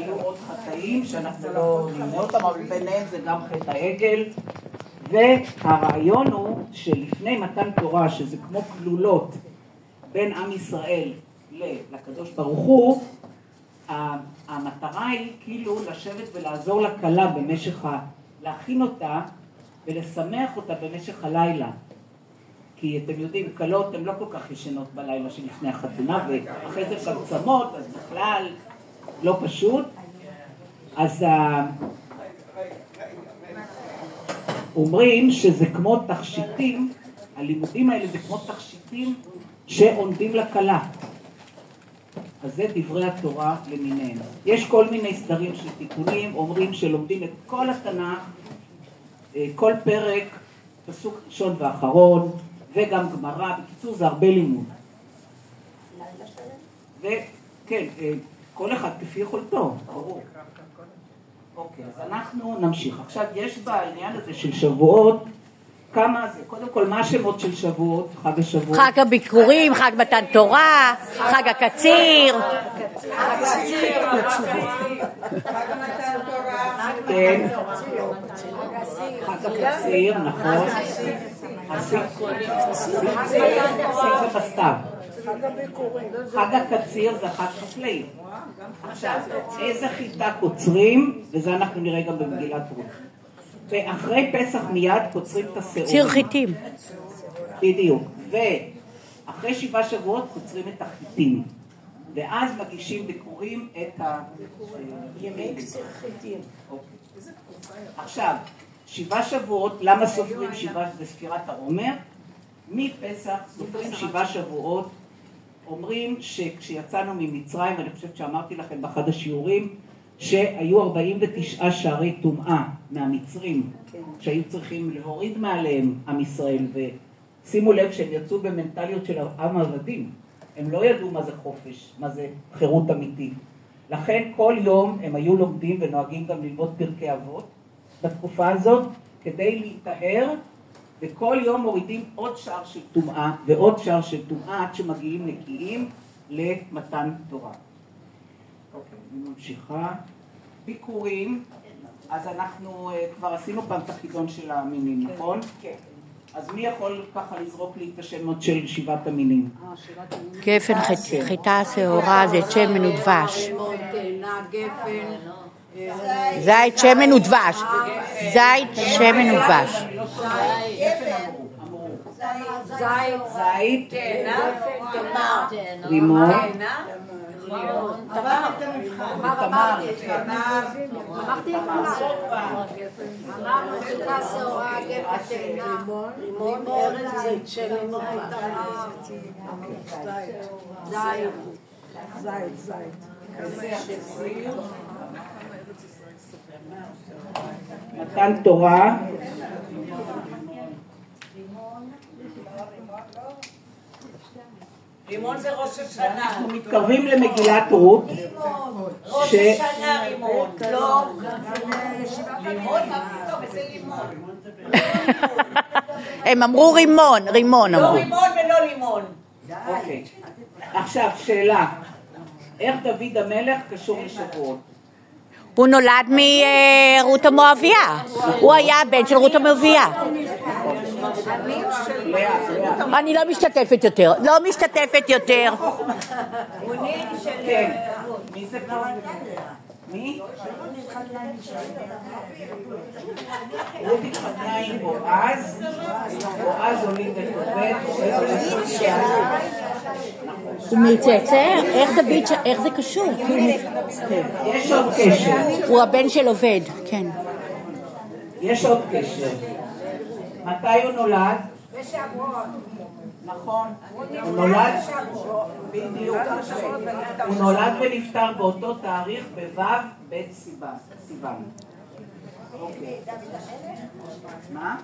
היו עוד חטאים שאנחנו לא נמנה אותם, אבל ביניהם זה גם חטא העגל. והרעיון הוא שלפני מתן תורה, שזה כמו כלולות בין עם ישראל לקדוש ברוך הוא, המטרה היא כאילו לשבת ולעזור לכלה במשך, להכין אותה ולשמח אותה במשך הלילה. כי אתם יודעים, כלות הן לא כל כך ישנות בלילה שלפני החתונה, ואחרי זה גם צמות, אז בכלל לא פשוט. אז אומרים שזה כמו תכשיטים, הלימודים האלה זה כמו תכשיטים שעונדים לכלה. אז זה דברי התורה למיניהם. יש כל מיני סדרים של תיקונים, אומרים שלומדים את כל התנ"ך, כל פרק, פסוק ראשון ואחרון, וגם גמרא. בקיצור, זה הרבה לימוד. וכן, כל אחד כפי יכולתו, ברור. אוקיי, אז אנחנו נמשיך. עכשיו, יש בעניין הזה של שבועות, כמה זה? קודם כל, מה השמות של שבועות? חג השבועות? חג הביקורים, חג מתן תורה, חג הקציר. כן, חג הקציר, נכון. הסיק וסתיו. חג הקציר זה חג חקלאי. עכשיו, איזה חיטה קוצרים, וזה אנחנו נראה גם במגילת רות. ואחרי פסח מיד קוצרים את השעורים. קציר חיטים. בדיוק. ואחרי 7 שבועות קוצרים את החיטים. ואז מגישים ביקורים את ימי קציר חיטים. עכשיו, 7 שבועות, למה סופרים 7 בספירת העומר? מפסח סופרים 7 שבועות. אומרים שכשיצאנו ממצרים, אני חושבת שאמרתי לכם באחד השיעורים, שהיו 49 שערי טומאה מהמצרים, שהיו צריכים להוריד מעליהם עם ישראל, ושימו לב שהם יצאו במנטליות של עם עבדים. הם לא ידעו מה זה חופש, מה זה חירות אמיתית. לכן כל יום הם היו לומדים ונוהגים גם ללמוד פרקי אבות בתקופה הזאת, כדי להתאר, וכל יום מורידים עוד שער של טומאה ועוד שער של טומאה עד שמגיעים נקיים למתן תורה. אוקיי, אני ממשיכה. ביקורים, אז אנחנו כבר עשינו פעם את החידון של המינים, נכון? כן. אז מי יכול ככה לזרוק לי את השמות של 7 המינים? גפן, חיטה, שעורה, זית, שמן ודבש. זית, שמן ודבש. זית, שמן ודבש. זית, רימון, תמר, אמרתי את חיטה, שעורה, גפן, תאנה, רימון, ארץ, זית, שמן ודבש. זית. מתן תורה, רימון זה ראש השנה. אנחנו מתקרבים למגילת רות. ראש השנה רימון. לא. לימון? מה פתאום? איזה לימון? הם אמרו רימון, רימון אמרו. לא רימון ולא לימון. אוקיי. עכשיו, שאלה. איך דוד המלך קשור לשבועות? הוא נולד מרות המואביה. הוא היה הבן של רות המואביה. אני לא משתתפת יותר. לא משתתפת יותר. כן. מי זה פה? מי? רות התחתנה עם בועז. בועז הוליד את עובד. הוא מצאצא? איך זה קשור? יש עוד קשר. הוא הבן של עובד, כן. יש עוד קשר. מתי הוא נולד? נכון. הוא נולד בדיוק. הוא נולד ונפטר באותו תאריך בו' בית סיוון. מה?